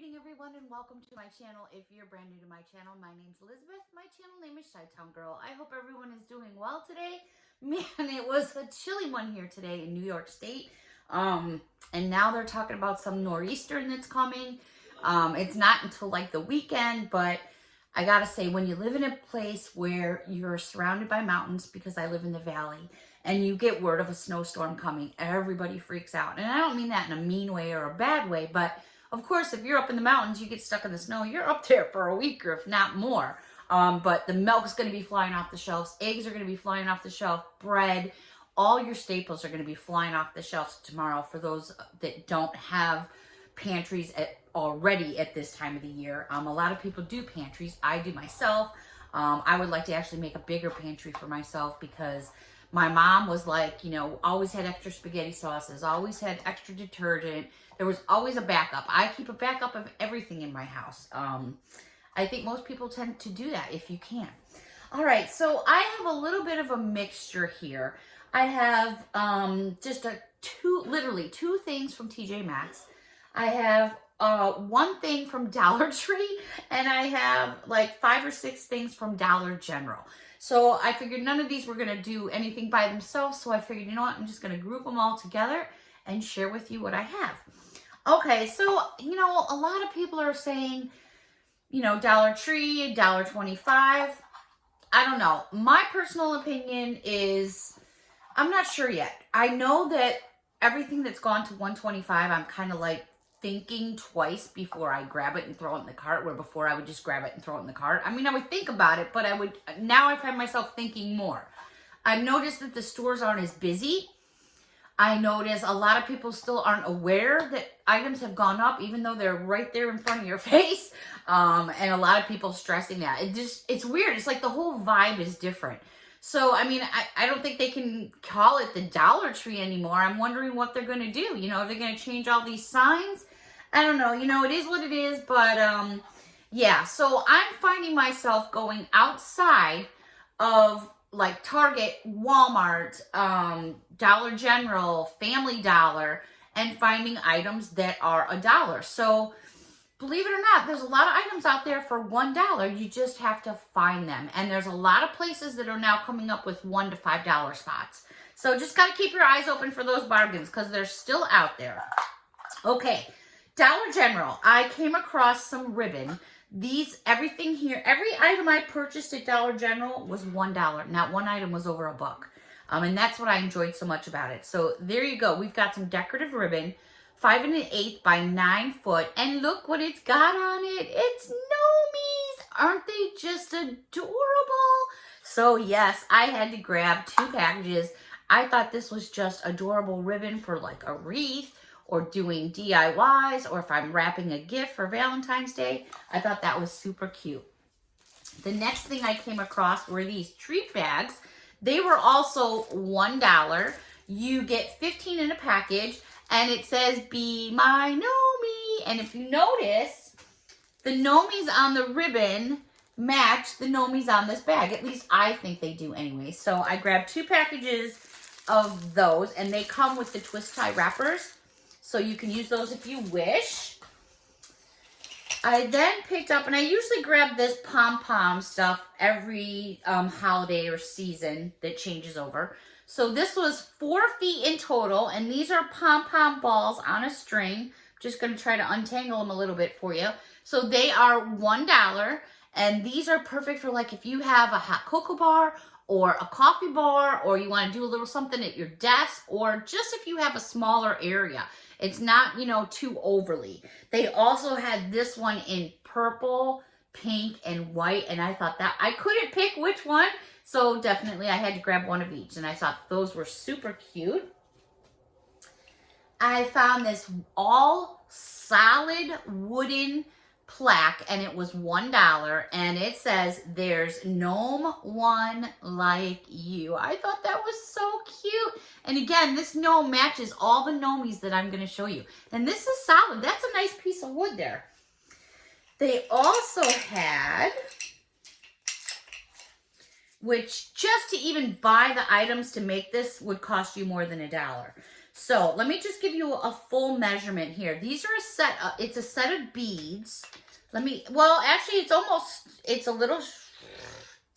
greeting everyone and welcome to my channel. If you're brand new to my channel, my name's Elizabeth. My channel name is Chi-Town Girl. I hope everyone is doing well today. Man, it was a chilly one here today in New York State. And now they're talking about some nor'easter that's coming. It's not until like the weekend, but I gotta say, when you live in a place where you're surrounded by mountains, because I live in the valley, and you get word of a snowstorm coming, everybody freaks out. And I don't mean that in a mean way or a bad way, but of course, if you're up in the mountains, you get stuck in the snow, you're up there for a week or if not more. But the milk's going to be flying off the shelves. Eggs are going to be flying off the shelf. Bread, all your staples are going to be flying off the shelves tomorrow for those that don't have pantries already at this time of the year. A lot of people do pantries. I do myself. I would like to actually make a bigger pantry for myself because my mom was like, you know, always had extra spaghetti sauces, always had extra detergent. There was always a backup. I keep a backup of everything in my house. I think most people tend to do that if you can. All right, so I have a little bit of a mixture here. I have just literally two things from TJ Maxx. I have one thing from Dollar Tree, and I have like 5 or 6 things from Dollar General. So I figured none of these were going to do anything by themselves, so I figured, you know what, I'm just going to group them all together and share with you what I have. Okay, so, you know, a lot of people are saying, you know, Dollar Tree, $1.25. I don't know. My personal opinion is, I'm not sure yet. I know that everything that's gone to $1.25, I'm kind of like thinking twice before I grab it and throw it in the cart, where before I would just grab it and throw it in the cart. I mean, I would think about it, but now I find myself thinking more. I've noticed that the stores aren't as busy. I notice a lot of people still aren't aware that items have gone up, even though they're right there in front of your face. And a lot of people stressing that. It's weird. It's like the whole vibe is different. So, I mean, I don't think they can call it the Dollar Tree anymore. I'm wondering what they're going to do. You know, are they going to change all these signs? I don't know. You know, it is what it is. But, yeah. So, I'm finding myself going outside of like Target, Walmart, Dollar General, Family Dollar, and finding items that are $1. So believe it or not, there's a lot of items out there for $1. You just have to find them. And there's a lot of places that are now coming up with $1 to $5 spots. So just got to keep your eyes open for those bargains because they're still out there. Okay, Dollar General. I came across some ribbon. Everything here, every item I purchased at Dollar General was $1. Not one item was over $1. And that's what I enjoyed so much about it. So there you go. We've got some decorative ribbon, 5 1/8 by 9 foot. And look what it's got on it. It's Nomies. Aren't they just adorable? So yes, I had to grab 2 packages. I thought this was just adorable ribbon for like a wreath, or doing DIYs, or if I'm wrapping a gift for Valentine's Day. I thought that was super cute. The next thing I came across were these treat bags. They were also $1. You get 15 in a package, and it says, "Be my Nomie." And if you notice, the Nomies on the ribbon match the Nomies on this bag. At least I think they do anyway. So I grabbed 2 packages of those, and they come with the twist tie wrappers. So you can use those if you wish. I then picked up, and I usually grab this Pom Pom stuff every holiday or season that changes over. So this was 4 feet in total, and these are Pom Pom Balls on a string. I'm just going to try to untangle them a little bit for you. So they are $1, and these are perfect for like if you have a hot cocoa bar or a coffee bar, or you want to do a little something at your desk, or just if you have a smaller area. It's not, you know, too overly. They also had this one in purple, pink, and white, and I thought that I couldn't pick which one, so definitely I had to grab one of each, and I thought those were super cute. I found this all solid wooden plaque, and it was $1, and it says, "There's gnome one like you." I thought that was so cute. And again, this gnome matches all the Nomies that I'm going to show you. And this is solid. That's a nice piece of wood there. They also had, which just to even buy the items to make this would cost you more than $1. So let me just give you a full measurement here. These are a set, it's a set of beads. Well, actually it's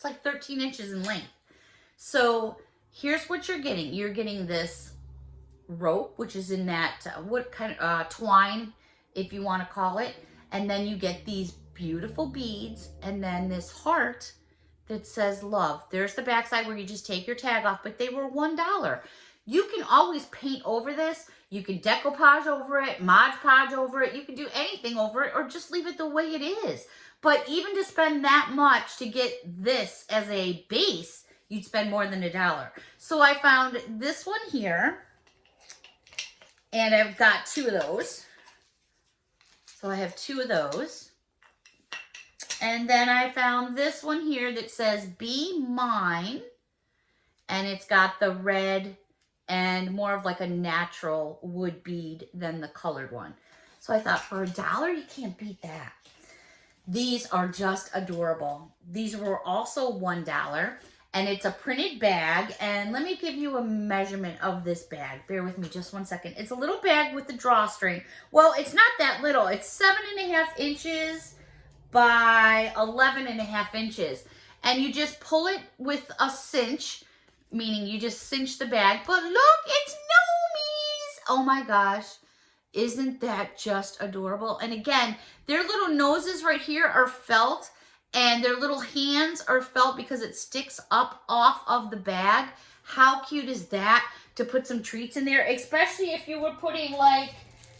like 13 inches in length. So here's what you're getting. You're getting this rope, which is in that, what kind of, twine, if you want to call it. And then you get these beautiful beads, and then this heart that says love. There's the backside where you just take your tag off, but they were $1. You can always paint over this. You can decoupage over it, Mod Podge over it. You can do anything over it, or just leave it the way it is. But even to spend that much to get this as a base, you'd spend more than $1. So I found this one here, and I've got 2 of those. So I have 2 of those. And then I found this one here that says Be Mine. And it's got the red and more of like a natural wood bead than the colored one. So I thought for $1, you can't beat that. These are just adorable. These were also $1. And it's a printed bag. And let me give you a measurement of this bag. Bear with me just 1 second. It's a little bag with the drawstring. Well, it's not that little. It's 7.5 inches by 11.5 inches. And you just pull it with a cinch, meaning you just cinch the bag. But look, it's Nomies. Oh my gosh. Isn't that just adorable? And again, their little noses right here are felt. And their little hands are felt because it sticks up off of the bag. How cute is that to put some treats in there? Especially if you were putting, like,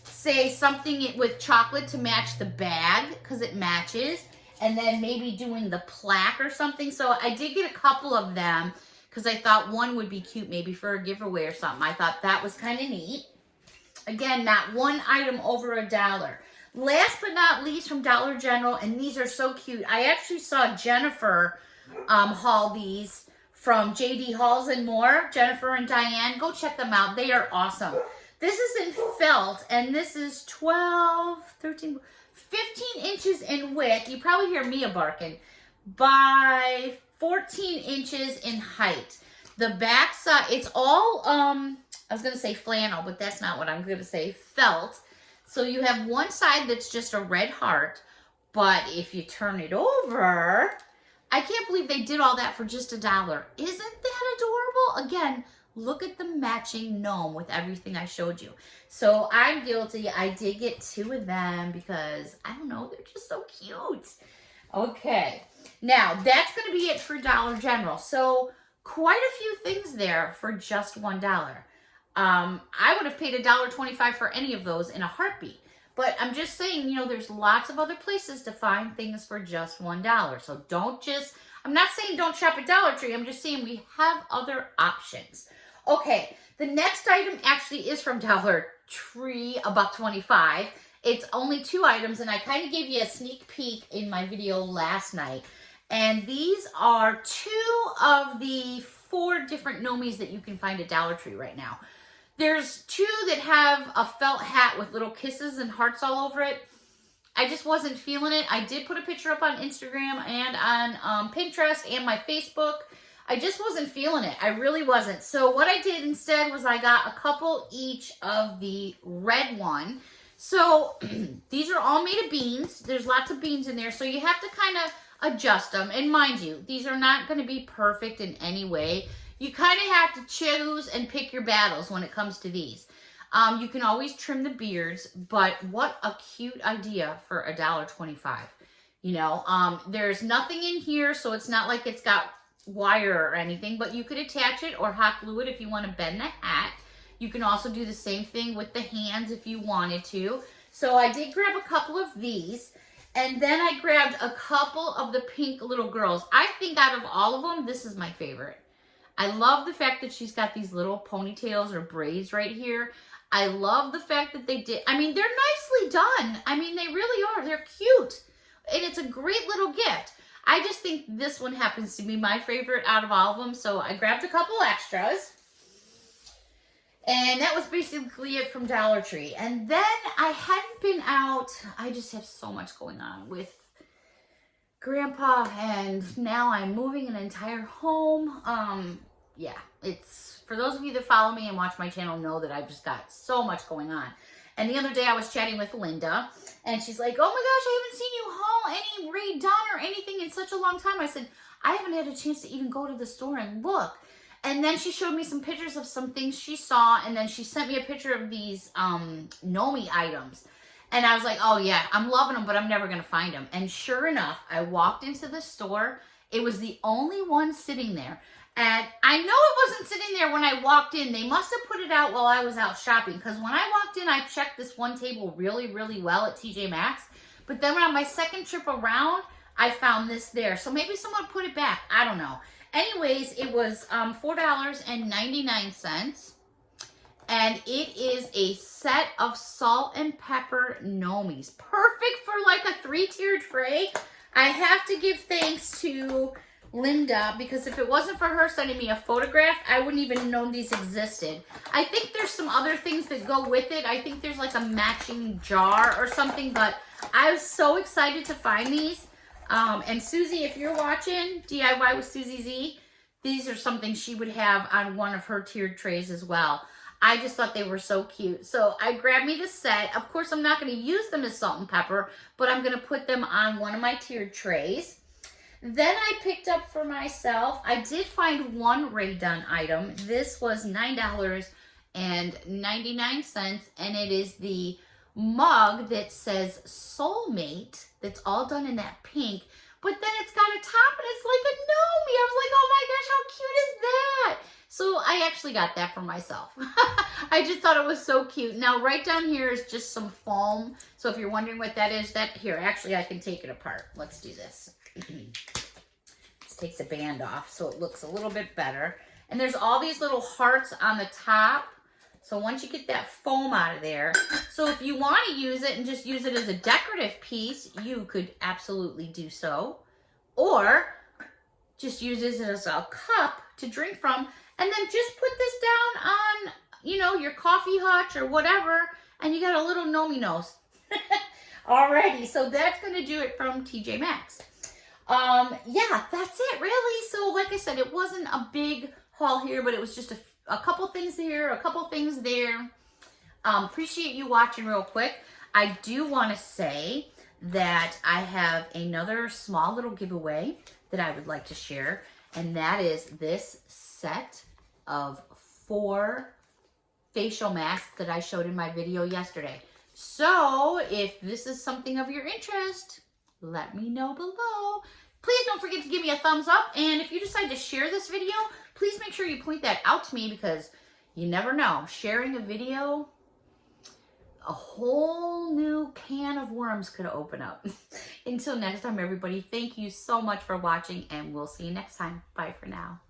say, something with chocolate to match the bag, because it matches. And then maybe doing the plaque or something. So I did get a couple of them because I thought one would be cute maybe for a giveaway or something. I thought that was kind of neat. Again, not one item over $1. Last but not least, from Dollar General, and these are so cute. I actually saw Jennifer haul these from JD Halls and More. Jennifer and Diane, go check them out. They are awesome. This is in felt, and this is 12, 13, 15 inches in width. You probably hear Mia barking. By 14 inches in height. The back side, it's all, I was going to say flannel, but that's not what I'm going to say, felt. So you have one side that's just a red heart, but if you turn it over, I can't believe they did all that for just $1. Isn't that adorable? Again, look at the matching gnome with everything I showed you. So I'm guilty. I did get 2 of them because, I don't know, they're just so cute. Okay, now that's going to be it for Dollar General. So quite a few things there for just $1. I would have paid $1.25 for any of those in a heartbeat. But I'm just saying, you know, there's lots of other places to find things for just $1. So I'm not saying don't shop at Dollar Tree. I'm just saying we have other options. Okay, the next item actually is from Dollar Tree, $1.25. It's only 2 items, and I kind of gave you a sneak peek in my video last night. And these are 2 of the 4 different Nomies that you can find at Dollar Tree right now. There's 2 that have a felt hat with little kisses and hearts all over it. I just wasn't feeling it. I did put a picture up on Instagram and on Pinterest and my Facebook. I just wasn't feeling it. I really wasn't. So what I did instead was I got a couple each of the red one. So these are all made of beans. There's lots of beans in there. So you have to kind of adjust them. And mind you, these are not going to be perfect in any way. You kind of have to choose and pick your battles when it comes to these. You can always trim the beards, but what a cute idea for $1.25. You know, there's nothing in here, so it's not like it's got wire or anything, but you could attach it or hot glue it if you want to bend the hat. You can also do the same thing with the hands if you wanted to. So I did grab a couple of these, and then I grabbed a couple of the pink little girls. I think out of all of them, this is my favorite. I love the fact that she's got these little ponytails or braids right here. I love the fact that they did, I mean, they're nicely done. I mean, they really are. They're cute. And it's a great little gift. I just think this one happens to be my favorite out of all of them. So I grabbed a couple extras. And that was basically it from Dollar Tree. And then I hadn't been out. I just have so much going on with Grandpa. And now I'm moving an entire home. yeah, it's, for those of you that follow me and watch my channel know that I've just got so much going on. And the other day I was chatting with Linda, and she's like, oh my gosh, I haven't seen you haul any redone or anything in such a long time. I said, I haven't had a chance to even go to the store and look. And then she showed me some pictures of some things she saw, and then she sent me a picture of these Nomi items. And I was like, oh yeah, I'm loving them, but I'm never going to find them. And sure enough, I walked into the store. It was the only one sitting there. And I know it wasn't sitting there when I walked in. They must have put it out while I was out shopping. Because when I walked in, I checked this one table really, really well at TJ Maxx. But then on my second trip around, I found this there. So maybe someone put it back. I don't know. Anyways, it was $4.99. And it is a set of salt and pepper Nomis. Perfect for like a 3-tier tray. I have to give thanks to Linda, because if it wasn't for her sending me a photograph, I wouldn't even know these existed. I think there's some other things that go with it. I think there's like a matching jar or something, but I was so excited to find these. And Susie, if you're watching DIY with Susie Z, these are something she would have on one of her tiered trays as well. I just thought they were so cute. So I grabbed me the set. Of course, I'm not going to use them as salt and pepper, but I'm going to put them on one of my tiered trays. Then I picked up for myself, I did find one Rae Dunn item. This was $9.99, and it is the mug that says Soulmate, that's all done in that pink, but then it's got a top and it's like a Nomi. I was like, oh my gosh, how cute is that? So I actually got that for myself. I just thought it was so cute. Now right down here is just some foam. So if you're wondering what that is, that here, actually I can take it apart. Let's do this. Let's take the band off so it looks a little bit better. And there's all these little hearts on the top. So once you get that foam out of there, so if you want to use it and just use it as a decorative piece, you could absolutely do so. Or just use this as a cup to drink from, and then just put this down on, you know, your coffee hutch or whatever, and you got a little Nomi nose. Alrighty, so that's going to do it from TJ Maxx. Yeah, that's it really. So like I said, it wasn't a big haul here, but it was just a couple things here, a couple things there. Appreciate you watching real quick. I do want to say that I have another small little giveaway that I would like to share, and that is this set of 4 facial masks that I showed in my video yesterday. So if this is something of your interest, let me know below. Please don't forget to give me a thumbs up, and if you decide to share this video, please make sure you point that out to me, because you never know. Sharing a video, a whole new can of worms could open up. Until next time, everybody, thank you so much for watching, and we'll see you next time. Bye for now.